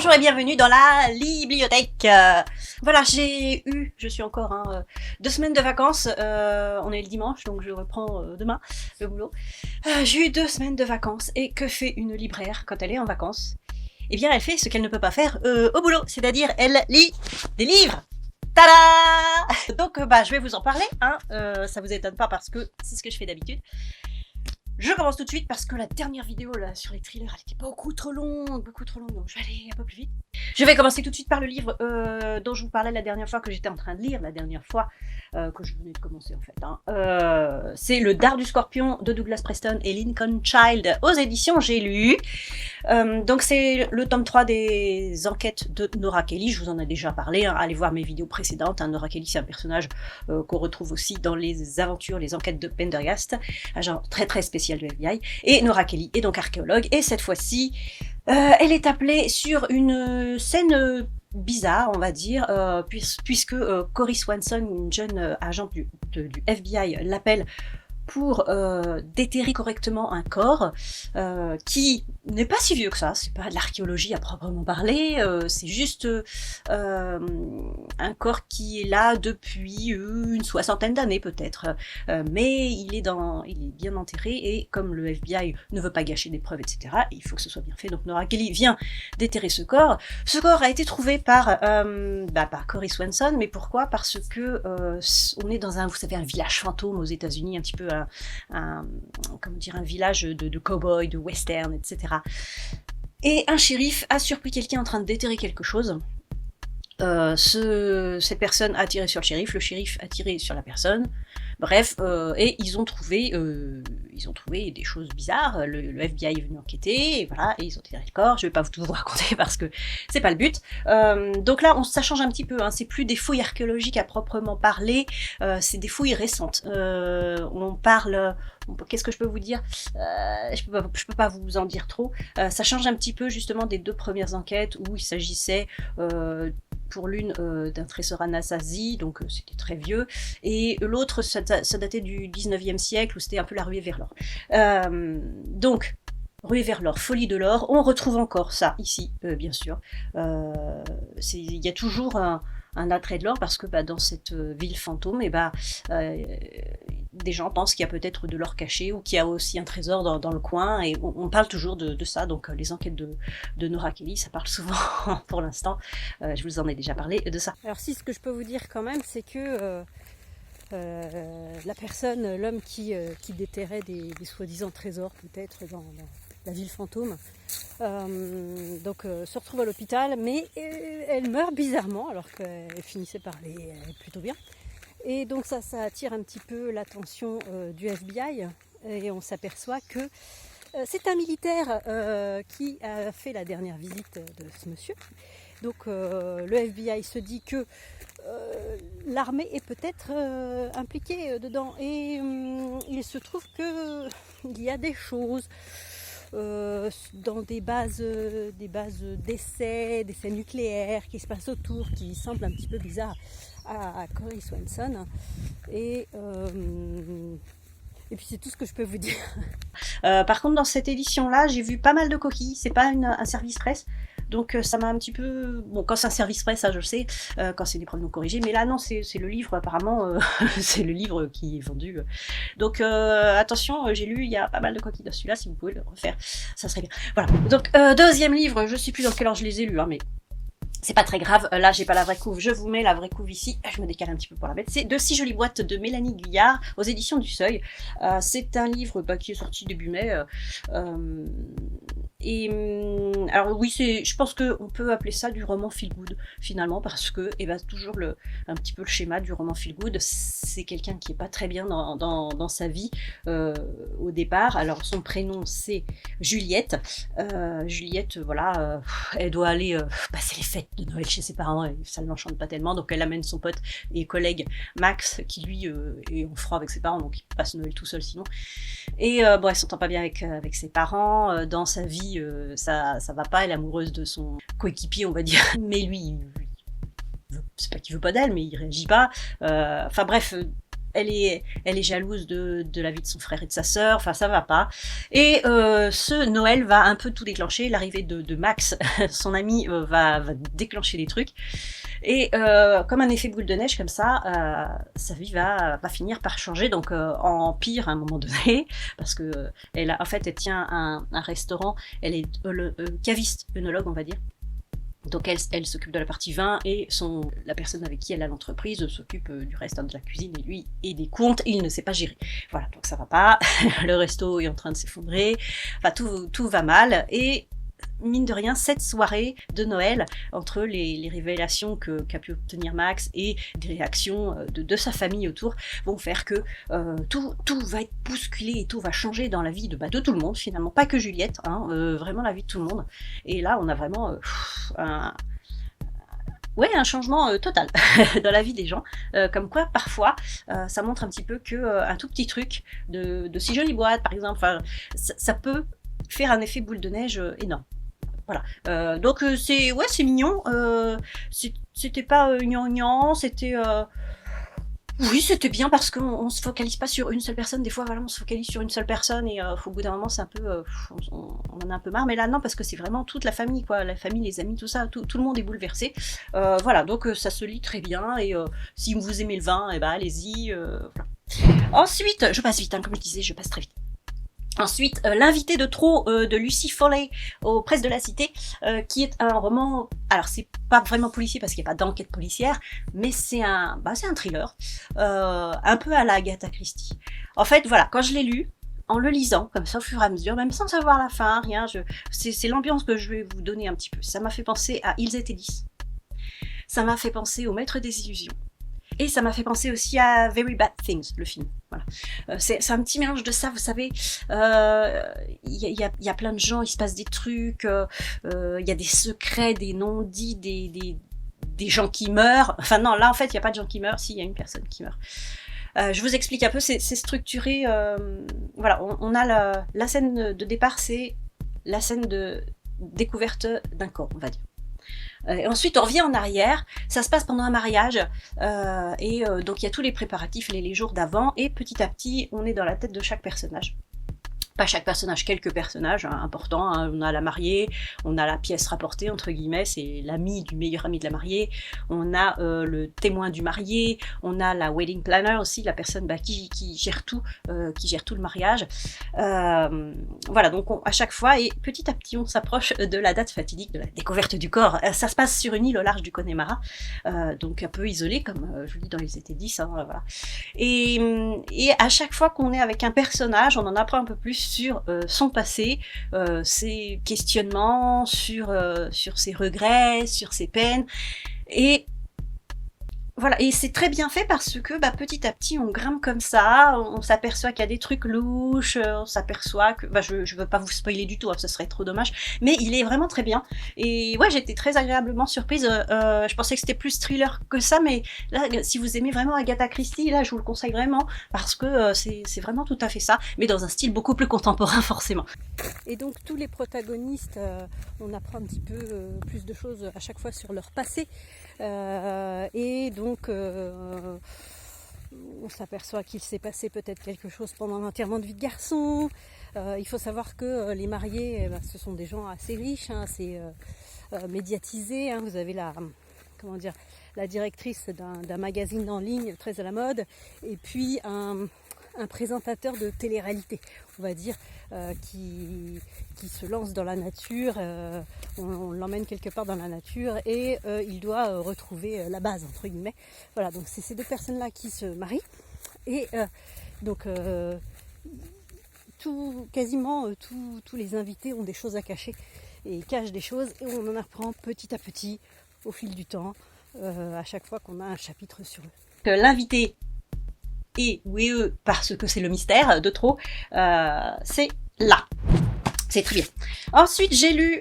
Bonjour et bienvenue dans la bibliothèque. Voilà, je suis encore 2 semaines de vacances. On est le dimanche, donc je reprends demain le boulot. J'ai eu 2 semaines de vacances et que fait une libraire quand elle est en vacances? Eh bien, elle fait ce qu'elle ne peut pas faire au boulot, c'est-à-dire elle lit des livres. Tada! Donc, je vais vous en parler. Ça vous étonne pas parce que c'est ce que je fais d'habitude. Je commence tout de suite parce que la dernière vidéo là sur les thrillers, elle était beaucoup trop longue, donc je vais aller un peu plus vite. Je vais commencer tout de suite par le livre dont je vous parlais la dernière fois, que j'étais en train de lire la dernière fois, que je venais de commencer en fait. C'est Le Dard du Scorpion de Douglas Preston et Lincoln Child aux éditions J'ai lu. Donc c'est le tome 3 des enquêtes de Nora Kelly, je vous en ai déjà parlé, allez voir mes vidéos précédentes. Nora Kelly, c'est un personnage qu'on retrouve aussi dans les aventures, les enquêtes de Pendergast, agent très très spécial du FBI, et Nora Kelly est donc archéologue, et cette fois-ci, elle est appelée sur une scène bizarre, on va dire, puisque Cory Swanson, une jeune agente du FBI, l'appelle pour déterrer correctement un corps qui n'est pas si vieux que ça, c'est pas de l'archéologie à proprement parler, c'est juste un corps qui est là depuis une 60aine d'années peut-être, mais il est bien enterré, et comme le FBI ne veut pas gâcher des preuves, etc., il faut que ce soit bien fait. Donc Nora Kelly vient déterrer ce corps. Ce corps a été trouvé par Cory Swanson, mais pourquoi? Parce que on est dans un village fantôme aux États-Unis, un petit peu un village de cow-boys, de western, etc. Et un shérif a surpris quelqu'un en train de déterrer quelque chose. Cette personne a tiré sur le shérif a tiré sur la personne, bref, et ils ont trouvé des choses bizarres. Le FBI est venu enquêter, et voilà, et ils ont tiré le corps. Je vais pas tout vous raconter parce que c'est pas le but. Donc là, ça change un petit peu, c'est plus des fouilles archéologiques à proprement parler, c'est des fouilles récentes. On parle... Qu'est-ce que je peux vous dire? Je peux pas vous en dire trop. Ça change un petit peu justement des 2 premières enquêtes où il s'agissait pour l'une d'un trésor Anasazi, donc c'était très vieux, et l'autre ça datait du 19e siècle, où c'était un peu la ruée vers l'or. Donc, ruée vers l'or, folie de l'or, on retrouve encore ça ici, bien sûr. Il y a toujours un attrait de l'or, parce que dans cette ville fantôme, des gens pensent qu'il y a peut-être de l'or caché, ou qu'il y a aussi un trésor dans le coin, et on parle toujours de ça. Donc les enquêtes de Nora Kelly, ça parle souvent pour l'instant. Je vous en ai déjà parlé de ça. Alors si, ce que je peux vous dire quand même, c'est que la personne, l'homme qui déterrait des soi-disant trésors peut-être dans la ville fantôme, se retrouve à l'hôpital, mais elle meurt bizarrement alors qu'elle finissait par aller plutôt bien. Et donc ça attire un petit peu l'attention du FBI, et on s'aperçoit que c'est un militaire qui a fait la dernière visite de ce monsieur. Donc le FBI se dit que l'armée est peut-être impliquée dedans, et il se trouve qu'il y a des choses dans des bases d'essais nucléaires qui se passent autour, qui semblent un petit peu bizarres à Cory Swanson, et puis c'est tout ce que je peux vous dire. Par contre, dans cette édition-là, j'ai vu pas mal de coquilles. C'est pas un service presse, donc ça m'a un petit peu... Bon, quand c'est un service presse, ça je sais, quand c'est des preuves non corrigées, mais là non, c'est le livre apparemment, c'est le livre qui est vendu. Donc attention, j'ai lu, il y a pas mal de coquilles dans celui-là, si vous pouvez le refaire, ça serait bien. Voilà, donc deuxième livre, je sais plus dans quel ordre je les ai lus, mais... c'est pas très grave, là j'ai pas la vraie couve, je vous mets la vraie couve ici, je me décale un petit peu pour la mettre. C'est De si jolies boîtes de Mélanie Guyard aux éditions du Seuil. C'est un livre qui est sorti début mai. Alors oui, je pense qu'on peut appeler ça du roman feel good finalement, parce que toujours un petit peu le schéma du roman feel good. C'est quelqu'un qui est pas très bien dans sa vie au départ. Alors son prénom c'est Juliette. Juliette, voilà, elle doit aller passer les fêtes de Noël chez ses parents, et ça ne l'enchante pas tellement, donc elle amène son pote et collègue Max, qui lui est en froid avec ses parents, donc il passe Noël tout seul sinon. Et elle s'entend pas bien avec ses parents. Dans sa vie, ça va pas, elle est amoureuse de son coéquipier, on va dire, mais lui, c'est pas qu'il veut pas d'elle, mais il réagit pas. Bref, elle est jalouse de la vie de son frère et de sa sœur, enfin ça va pas. Et ce Noël va un peu tout déclencher, l'arrivée de Max, son ami, va déclencher des trucs. Et comme un effet boule de neige comme ça, sa vie va finir par changer, donc en pire à un moment donné, parce que elle tient un restaurant, elle est caviste, œnologue on va dire. Donc elle s'occupe de la partie vin et la personne avec qui elle a l'entreprise s'occupe du reste de la cuisine et lui et des comptes, il ne sait pas gérer. Voilà, donc ça va pas, le resto est en train de s'effondrer, enfin tout va mal et mine de rien, cette soirée de Noël, entre les révélations qu'a pu obtenir Max et des réactions de sa famille autour, vont faire que tout va être bousculé et tout va changer dans la vie de tout le monde, finalement, pas que Juliette, hein, vraiment la vie de tout le monde. Et là, on a vraiment un changement total dans la vie des gens. Comme quoi, parfois, ça montre un petit peu qu'un tout petit truc de si jolie boîte, par exemple, ça peut faire un effet boule de neige énorme. Voilà. Donc c'est mignon. C'était pas gnangnan, c'était oui, c'était bien parce qu'on se focalise pas sur une seule personne. Des fois, voilà, on se focalise sur une seule personne et au bout d'un moment, c'est un peu, on en a un peu marre. Mais là, non, parce que c'est vraiment toute la famille, quoi, la famille, les amis, tout ça, tout le monde est bouleversé. Voilà, donc ça se lit très bien et si vous aimez le vin, allez-y. Voilà. Ensuite, je passe vite, hein, comme je disais, je passe très vite. Ensuite, L'invité de trop de Lucy Foley aux Presses de la Cité, qui est un roman. Alors c'est pas vraiment policier parce qu'il n'y a pas d'enquête policière, mais c'est un thriller, un peu à la Agatha Christie. En fait, voilà, quand je l'ai lu, en le lisant comme ça au fur et à mesure, même sans savoir la fin, rien, c'est l'ambiance que je vais vous donner un petit peu. Ça m'a fait penser à Ils étaient 10. Ça m'a fait penser au Maître des Illusions. Et ça m'a fait penser aussi à Very Bad Things, le film. Voilà. C'est un petit mélange de ça, vous savez. Il y a plein de gens, il se passe des trucs, il y a des secrets, des non-dits, des gens qui meurent. Enfin non, là en fait, il n'y a pas de gens qui meurent, si, il y a une personne qui meurt. Je vous explique un peu, c'est structuré. Voilà, on a la scène de départ, c'est la scène de découverte d'un corps, on va dire. Et ensuite, on revient en arrière. Ça se passe pendant un mariage. Donc, il y a tous les préparatifs les jours d'avant. Et petit à petit, on est dans la tête de chaque personnage. Pas chaque personnage, quelques personnages importants. Hein. On a la mariée, on a la pièce rapportée, entre guillemets, c'est l'ami du meilleur ami de la mariée. On a le témoin du marié. On a la wedding planner aussi, la personne qui gère tout le mariage. Voilà, donc à chaque fois, et petit à petit, on s'approche de la date fatidique de la découverte du corps. Ça se passe sur une île au large du Connemara, donc un peu isolée, comme je vous dis dans les étés 10. Hein, voilà. Et à chaque fois qu'on est avec un personnage, on en apprend un peu plus sur son passé, ses questionnements, sur ses regrets, sur ses peines. Et voilà, et c'est très bien fait parce que petit à petit on grimpe comme ça, on s'aperçoit qu'il y a des trucs louches, on s'aperçoit que je veux pas vous spoiler du tout, hein, ce serait trop dommage, mais il est vraiment très bien. Et ouais, j'étais très agréablement surprise. Je pensais que c'était plus thriller que ça, mais là, si vous aimez vraiment Agatha Christie, là je vous le conseille vraiment parce que c'est vraiment tout à fait ça, mais dans un style beaucoup plus contemporain forcément. Et donc tous les protagonistes, on apprend un petit peu plus de choses à chaque fois sur leur passé. Et donc on s'aperçoit qu'il s'est passé peut-être quelque chose pendant l'enterrement de vie de garçon. Il faut savoir que les mariés, ce sont des gens assez riches, hein, assez médiatisés. Hein. Vous avez la directrice d'un magazine en ligne très à la mode, et puis un présentateur de télé-réalité, on va dire, qui se lance dans la nature, on l'emmène quelque part dans la nature et il doit retrouver la base, entre guillemets. Voilà, donc c'est ces deux personnes-là qui se marient et donc quasiment tous les invités ont des choses à cacher et cachent des choses et on en apprend petit à petit au fil du temps, à chaque fois qu'on a un chapitre sur eux. L'invité et oui eux parce que c'est le mystère de trop, c'est là. C'est très bien. Ensuite, j'ai lu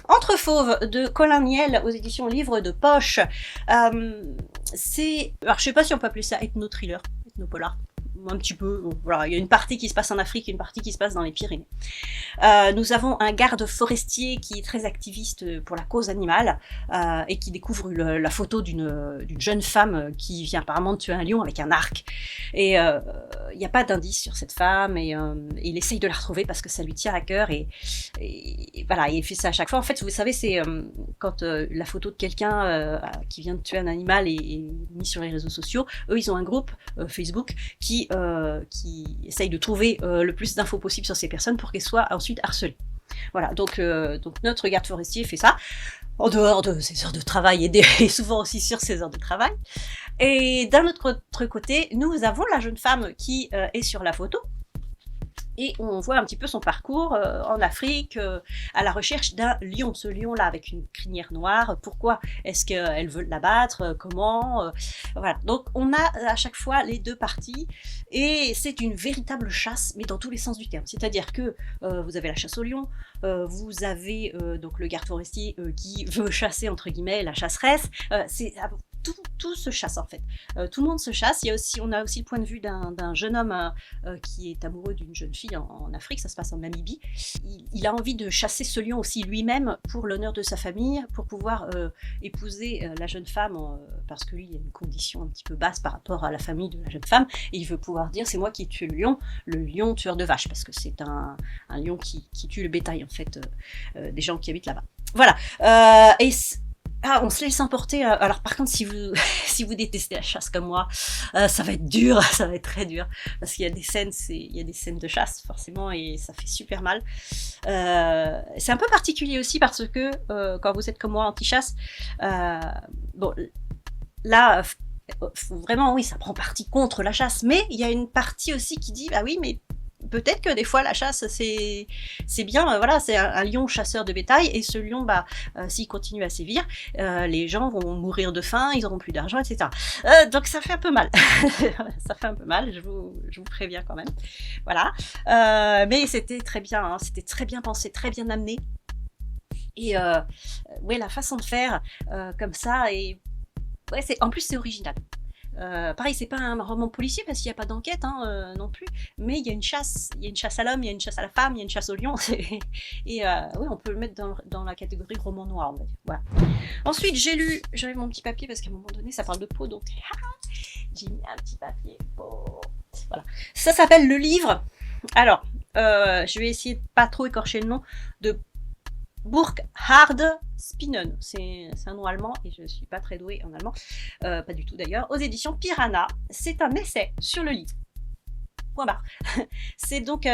Entre Fauves de Colin Niel aux éditions Livre de Poche. Alors, je sais pas si on peut appeler ça ethno-thriller, ethno-polar. un petit peu, bon, voilà, il y a une partie qui se passe en Afrique, une partie qui se passe dans les Pyrénées. Nous avons un garde forestier qui est très activiste pour la cause animale et qui découvre la photo d'une jeune femme qui vient apparemment de tuer un lion avec un arc. Et il n'y a pas d'indice sur cette femme et il essaye de la retrouver parce que ça lui tient à cœur et voilà, il fait ça à chaque fois. En fait, vous savez, c'est quand la photo de quelqu'un qui vient de tuer un animal est mise sur les réseaux sociaux, eux, ils ont un groupe Facebook qui essaye de trouver le plus d'infos possible sur ces personnes pour qu'elles soient ensuite harcelées. Voilà, donc notre garde forestier fait ça en dehors de ses heures de travail et souvent aussi sur ses heures de travail. Et d'un autre côté, nous avons la jeune femme qui est sur la photo. Et on voit un petit peu son parcours en Afrique, à la recherche d'un lion. Ce lion-là, avec une crinière noire, pourquoi est-ce qu'elle veut l'abattre, comment, voilà. Donc on a à chaque fois les deux parties, et c'est une véritable chasse, mais dans tous les sens du terme. C'est-à-dire que vous avez la chasse au lion, vous avez donc le garde forestier qui veut chasser, entre guillemets, la chasseresse. Tout se chasse en fait. Tout le monde se chasse. On a aussi le point de vue d'un jeune homme qui est amoureux d'une jeune fille en Afrique, ça se passe en Namibie. Il a envie de chasser ce lion aussi lui-même pour l'honneur de sa famille, pour pouvoir épouser la jeune femme, parce que lui, il y a une condition un petit peu basse par rapport à la famille de la jeune femme, et il veut pouvoir dire c'est moi qui ai tué le lion tueur de vaches, parce que c'est un lion qui tue le bétail en fait des gens qui habitent là-bas. Voilà. On se laisse emporter. Alors par contre, si vous détestez la chasse comme moi, ça va être dur, ça va être très dur, parce qu'il y a des scènes de chasse forcément, et ça fait super mal. C'est un peu particulier aussi parce que quand vous êtes comme moi anti-chasse, bon, là, vraiment oui, ça prend parti contre la chasse, mais il y a une partie aussi qui dit bah oui, mais peut-être que des fois la chasse c'est bien, voilà, c'est un lion chasseur de bétail, et ce lion, s'il continue à sévir, les gens vont mourir de faim, ils auront plus d'argent, etc. Donc ça fait un peu mal. Ça fait un peu mal, je vous préviens quand même. Voilà. Mais c'était très bien, hein, c'était très bien pensé, très bien amené. Et ouais, la façon de faire comme ça, et ouais, en plus c'est original. Pareil, c'est pas un roman policier parce qu'il n'y a pas d'enquête non plus, mais il y a une chasse à l'homme, il y a une chasse à la femme, il y a une chasse au lion, et oui, on peut le mettre dans la catégorie roman noir, on va dire. Voilà. Ensuite, j'avais mon petit papier parce qu'à un moment donné, ça parle de peau, donc j'ai mis un petit papier. Voilà. Ça s'appelle Le Livre. Alors, je vais essayer de pas trop écorcher le nom, de Burkhard Spinnen, c'est un nom allemand et je ne suis pas très douée en allemand, pas du tout d'ailleurs, aux éditions Piranha. C'est un essai sur le livre. Point barre. C'est donc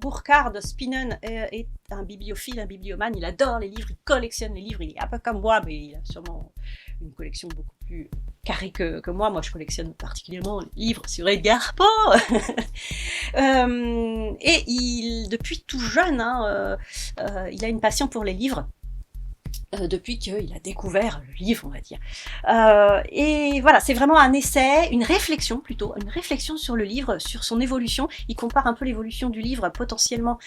Burkhard Spinnen est un bibliophile, un bibliomane, il adore les livres, il collectionne les livres, il est un peu comme moi, mais il a sûrement une collection beaucoup plus carrée que moi. Moi, je collectionne particulièrement les livres sur Edgar Poe. Et depuis tout jeune, il a une passion pour les livres. Depuis qu'il a découvert le livre, on va dire. Et voilà, c'est vraiment un essai, une réflexion sur le livre, sur son évolution. Il compare un peu l'évolution du livre potentiellement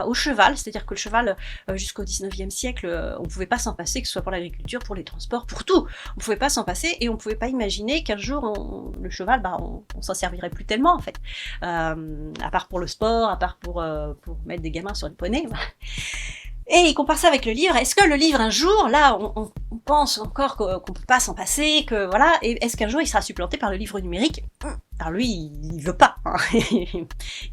au cheval, c'est-à-dire que le cheval, jusqu'au 19e siècle, on ne pouvait pas s'en passer, que ce soit pour l'agriculture, pour les transports, pour tout. On ne pouvait pas s'en passer, et on ne pouvait pas imaginer qu'un jour, le cheval, on s'en servirait plus tellement, en fait. À part pour le sport, à part pour mettre des gamins sur les poneys. Et il compare ça avec le livre. Est-ce que le livre, un jour, là, on pense encore qu'on peut pas s'en passer, que voilà, et est-ce qu'un jour il sera supplanté par le livre numérique? Alors lui, il veut pas, hein.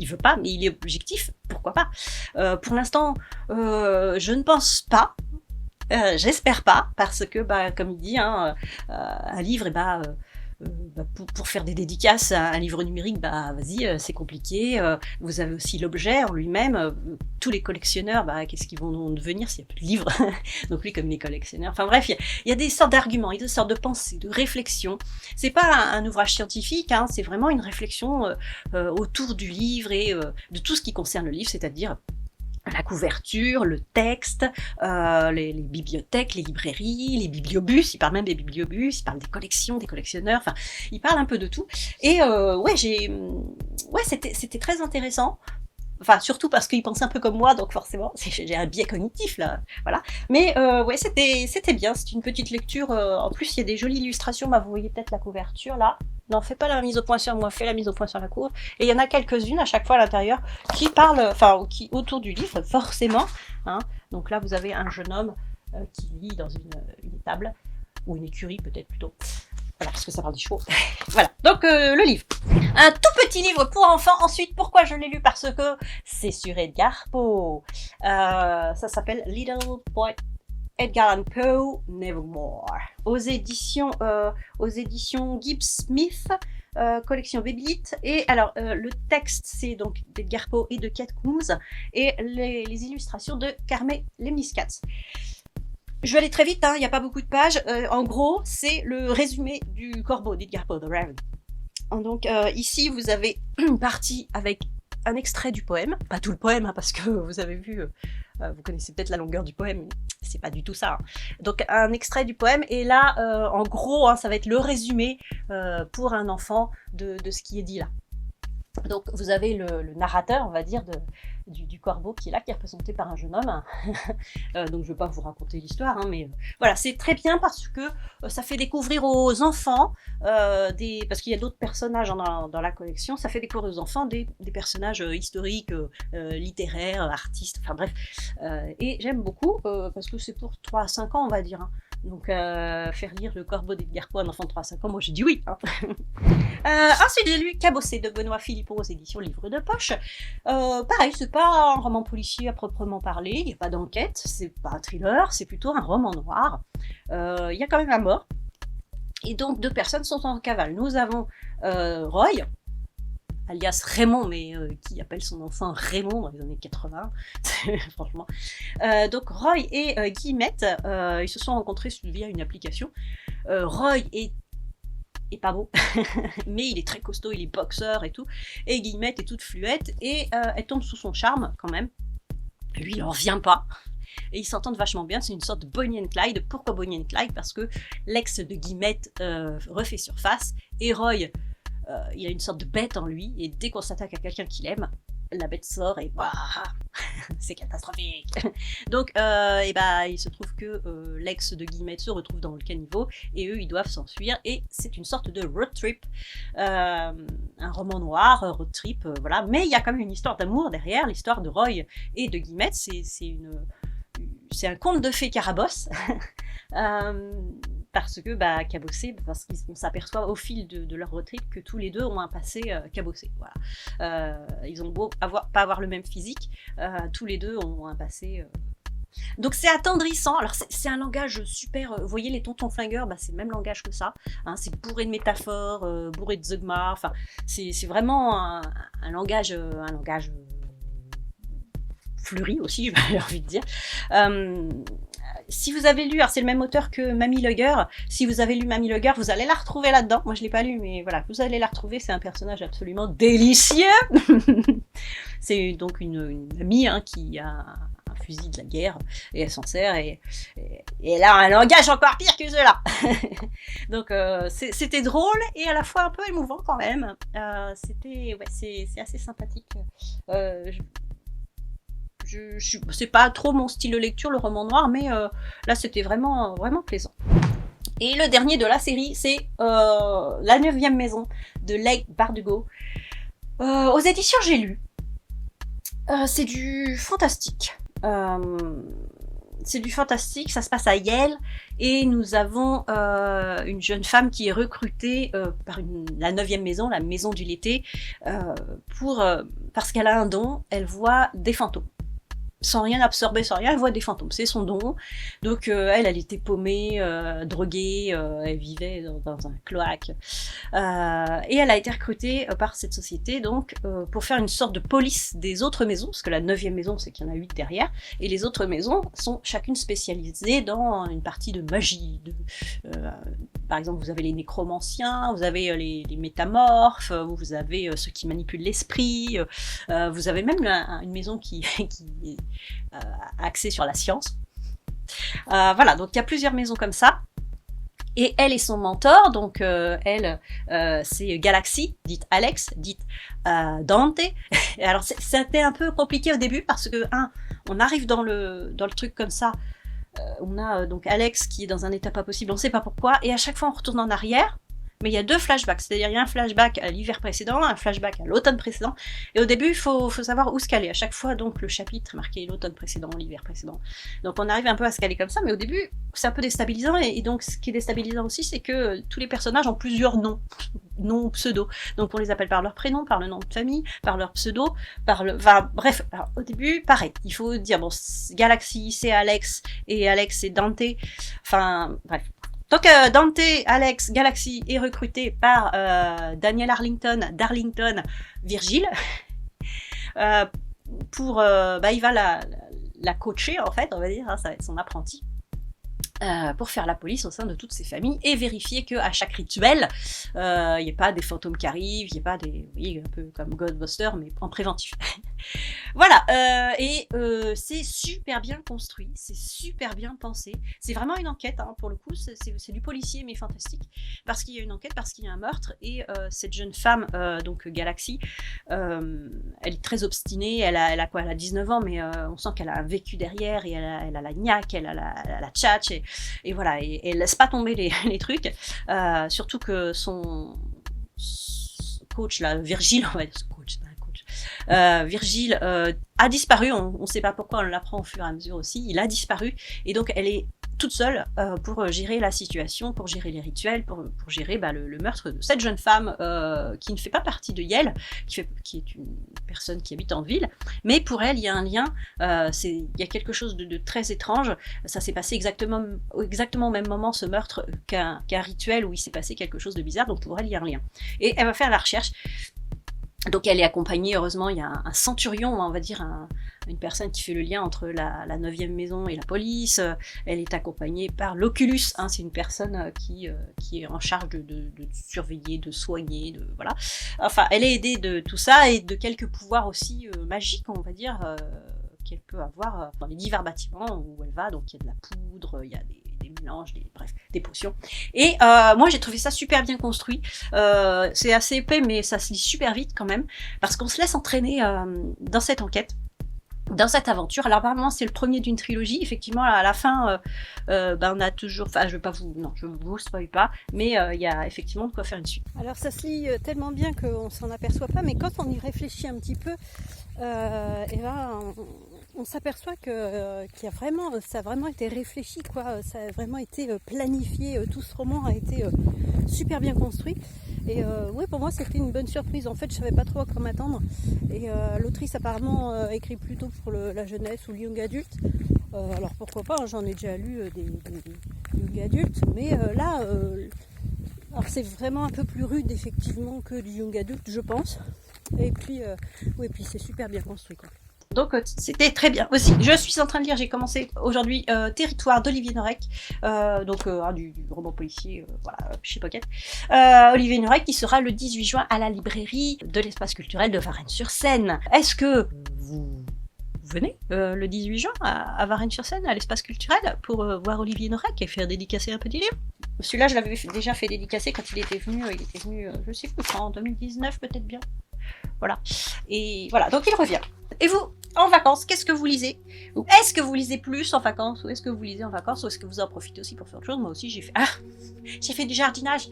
Il veut pas, mais il est objectif, pourquoi pas. Pour l'instant, je ne pense pas, j'espère pas, parce que, comme il dit, un livre, pour faire des dédicaces à un livre numérique, vas-y, c'est compliqué. Vous avez aussi l'objet en lui-même. Tous les collectionneurs, qu'est-ce qu'ils vont devenir s'il n'y a plus de livres? Donc lui, comme les collectionneurs. Enfin bref, il y a des sortes d'arguments, il y a des sortes de pensées, de réflexions. C'est pas un ouvrage scientifique, c'est vraiment une réflexion autour du livre et de tout ce qui concerne le livre, c'est-à-dire la couverture, le texte, les bibliothèques, les librairies, les bibliobus, il parle même des bibliobus, il parle des collections, des collectionneurs, enfin, il parle un peu de tout. Et c'était très intéressant. Enfin, surtout parce qu'il pense un peu comme moi, donc forcément, j'ai un biais cognitif, là, voilà. Mais c'était bien, c'est une petite lecture. En plus, il y a des jolies illustrations, vous voyez peut-être la couverture, là. Non, fais pas la mise au point sur moi, fais la mise au point sur la cour. Et il y en a quelques-unes à chaque fois à l'intérieur qui parlent, enfin, qui autour du livre, forcément. Hein. Donc là, vous avez un jeune homme qui lit dans une étable, ou une écurie peut-être plutôt. Voilà, parce que ça parle des chevaux. Voilà, donc le livre. Un tout petit livre pour enfants. Ensuite, pourquoi je l'ai lu? Parce que c'est sur Edgar Poe. Ça s'appelle Little Boy Edgar Allan Poe, Nevermore. Aux éditions Gibbs Smith, collection Babylit. Et alors, le texte, c'est donc d'Edgar Poe et de Kate Coombs. Et les illustrations de Carmé Lemniscats. Je vais aller très vite, il n'y a pas beaucoup de pages. En gros, c'est le résumé du Corbeau d'Edgar Poe, The Raven. Donc ici, vous avez une partie avec un extrait du poème. Pas tout le poème, parce que vous avez vu, vous connaissez peut-être la longueur du poème, mais c'est pas du tout ça. Donc un extrait du poème, et là, en gros, ça va être le résumé pour un enfant de ce qui est dit là. Donc vous avez le narrateur, on va dire, du corbeau qui est là, qui est représenté par un jeune homme. Donc je ne vais pas vous raconter l'histoire, mais voilà, c'est très bien parce que ça fait découvrir aux enfants, parce qu'il y a d'autres personnages dans la collection, ça fait découvrir aux enfants des personnages historiques, littéraires, artistes, enfin bref. Et j'aime beaucoup, parce que c'est pour 3 à 5 ans, on va dire. Hein. Donc faire lire le corbeau d'Edgar Poe à un enfant de 3 à 5 ans, moi j'ai dit oui. Hein. Ensuite j'ai lu Cabossé de Benoît Philippot aux éditions Livre de Poche. Pareil, c'est pas un roman policier à proprement parler, il n'y a pas d'enquête, c'est pas un thriller, c'est plutôt un roman noir. Il y a quand même la mort. Et donc 2 personnes sont en cavale. Nous avons Roy, alias Raymond, mais qui appelle son enfant Raymond dans les années 80, franchement. Donc Roy et Guillemette, ils se sont rencontrés via une application. Roy est pas beau, mais il est très costaud, il est boxeur et tout, et Guillemette est toute fluette, et elle tombe sous son charme quand même. Lui, il en revient pas. Et ils s'entendent vachement bien, c'est une sorte de Bonnie and Clyde. Pourquoi Bonnie and Clyde? Parce que l'ex de Guillemette refait surface, et Roy, il a une sorte de bête en lui, et dès qu'on s'attaque à quelqu'un qu'il aime, la bête sort et bah, c'est catastrophique. Donc il se trouve que l'ex de Guillemette se retrouve dans le caniveau et eux ils doivent s'enfuir, et c'est une sorte de road trip, un roman noir, road trip, voilà. Mais il y a quand même une histoire d'amour derrière, l'histoire de Roy et de Guillemette, c'est un conte de fées Carabosse. Parce que cabossé, parce qu'on s'aperçoit au fil de leur road trip que tous les deux ont un passé cabossé. Voilà. Ils ont beau pas avoir le même physique, tous les deux ont un passé. Donc c'est attendrissant. Alors c'est un langage super. Vous voyez les tontons flingueurs, c'est le même langage que ça. Hein, c'est bourré de métaphores, bourré de zeugma. Enfin, c'est vraiment un langage fleuri aussi, j'ai envie de dire. Si vous avez lu, alors c'est le même auteur que Mamie Lugger, si vous avez lu Mamie Lugger, vous allez la retrouver là-dedans. Moi je l'ai pas lu, mais voilà, vous allez la retrouver, c'est un personnage absolument délicieux. C'est donc une amie qui a un fusil de la guerre, et elle s'en sert, et elle a un langage encore pire que cela. Donc c'était drôle, et à la fois un peu émouvant quand même. C'est assez sympathique. C'est pas trop mon style de lecture, le roman noir, mais là c'était vraiment plaisant. Et le dernier de la série, c'est La 9e maison de Leigh Bardugo. Aux éditions J'ai lu. C'est du fantastique. C'est du fantastique, ça se passe à Yale, et nous avons une jeune femme qui est recrutée par la 9e maison, la maison du Lété, parce qu'elle a un don, elle voit des fantômes. Sans rien absorber, sans rien, elle voit des fantômes, c'est son don. Donc elle était paumée, droguée, elle vivait dans un cloaque. Et elle a été recrutée par cette société donc pour faire une sorte de police des autres maisons, parce que la 9e maison, c'est qu'il y en a 8 derrière, et les autres maisons sont chacune spécialisées dans une partie de magie. Par exemple, vous avez les nécromanciens, vous avez les métamorphes, vous avez ceux qui manipulent l'esprit, vous avez même une maison qui est axée sur la science. Voilà, donc il y a plusieurs maisons comme ça. Et elle et son mentor, donc elle, c'est Galaxy, dite Alex, dite Dante. Et alors c'était un peu compliqué au début parce que, on arrive dans le truc comme ça, on a donc Alex qui est dans un état pas possible, on sait pas pourquoi, et à chaque fois on retourne en arrière, mais il y a 2 flashbacks, c'est-à-dire il y a un flashback à l'hiver précédent, un flashback à l'automne précédent, et au début il faut savoir où se caler, à chaque fois donc le chapitre est marqué l'automne précédent, l'hiver précédent, donc on arrive un peu à se caler comme ça, mais au début c'est un peu déstabilisant, et donc ce qui est déstabilisant aussi c'est que tous les personnages ont plusieurs noms pseudo, donc on les appelle par leur prénom, par le nom de famille, par leur pseudo, enfin bref, alors, au début pareil, il faut dire bon, Galaxy c'est Alex, et Alex c'est Dante, enfin bref. Donc Dante, Alex, Galaxy est recruté par Daniel Darlington, Virgile, pour, il va la coacher en fait, on va dire, hein, ça va être son apprenti. Pour faire la police au sein de toutes ces familles et vérifier qu'à chaque rituel, il n'y ait pas des fantômes qui arrivent, il n'y ait pas des... Oui, un peu comme Ghostbusters, mais en préventif. Voilà, c'est super bien construit, c'est super bien pensé. C'est vraiment une enquête, hein, pour le coup, c'est du policier, mais fantastique. Parce qu'il y a une enquête, parce qu'il y a un meurtre, et cette jeune femme, donc Galaxy, elle est très obstinée, elle a quoi, elle a 19 ans, mais on sent qu'elle a un vécu derrière, et elle a la niaque, elle a la tchatch, et voilà, et elle laisse pas tomber les trucs, surtout que son coach, là, Virgile, on va dire coach, Virgile a disparu, on ne sait pas pourquoi, on l'apprend au fur et à mesure aussi, il a disparu, et donc elle est toute seule pour gérer la situation, pour gérer les rituels, pour gérer le meurtre de cette jeune femme qui ne fait pas partie de Yale, qui est une personne qui habite en ville, mais pour elle il y a un lien, il y a quelque chose de très étrange, ça s'est passé exactement au même moment ce meurtre qu'un rituel où il s'est passé quelque chose de bizarre, donc pour elle il y a un lien. Et elle va faire la recherche. Donc elle est accompagnée, heureusement, il y a un centurion, on va dire, une personne qui fait le lien entre la 9e maison et la police. Elle est accompagnée par l'Oculus, hein, c'est une personne qui est en charge de surveiller, de soigner, voilà. Enfin, elle est aidée de tout ça et de quelques pouvoirs aussi magiques, on va dire, qu'elle peut avoir dans les divers bâtiments où elle va. Donc il y a de la poudre, il y a des mélanges, des potions. Et moi j'ai trouvé ça super bien construit. C'est assez épais mais ça se lit super vite quand même parce qu'on se laisse entraîner dans cette enquête, dans cette aventure. Alors apparemment c'est le premier d'une trilogie, effectivement à la fin on a toujours, enfin je vous spoil pas, mais il y a effectivement de quoi faire une suite. Alors ça se lit tellement bien qu'on s'en aperçoit pas, mais quand on y réfléchit un petit peu, on s'aperçoit que ça a vraiment été réfléchi, quoi. Ça a vraiment été planifié, tout ce roman a été super bien construit. Et oui, pour moi c'était une bonne surprise. En fait, je savais pas trop à quoi m'attendre. Et l'autrice apparemment écrit plutôt pour la jeunesse ou le young adulte. Alors pourquoi pas, hein, j'en ai déjà lu des young adultes, mais là, alors c'est vraiment un peu plus rude effectivement que du young adulte, je pense. Et puis, puis c'est super bien construit, quoi. Donc c'était très bien aussi. Je suis en train de lire, j'ai commencé aujourd'hui Territoire d'Olivier Norek, du roman policier, chez Pocket. Olivier Norek qui sera le 18 juin à la librairie de l'espace culturel de Varennes-sur-Seine. Est-ce que vous venez le 18 juin à Varennes-sur-Seine, à l'espace culturel, pour voir Olivier Norek et faire dédicacer un petit livre? Celui-là, je l'avais déjà fait dédicacer quand il était venu, je sais plus, en 2019 peut-être bien. Voilà. Et voilà, donc il revient. Et vous, en vacances, qu'est-ce que vous lisez? Ou est-ce que vous lisez plus en vacances? Ou est-ce que vous lisez en vacances? Ou est-ce que vous en profitez aussi pour faire autre chose? Moi aussi, j'ai fait du jardinage.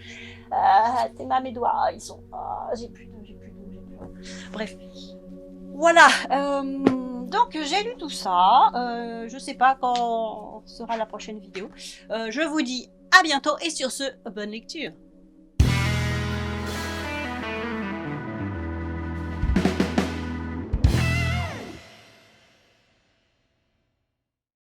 Mes doigts, ils sont... j'ai plus d'eau. Bref. Voilà. Donc, j'ai lu tout ça. Je sais pas quand sera la prochaine vidéo. Je vous dis à bientôt. Et sur ce, bonne lecture.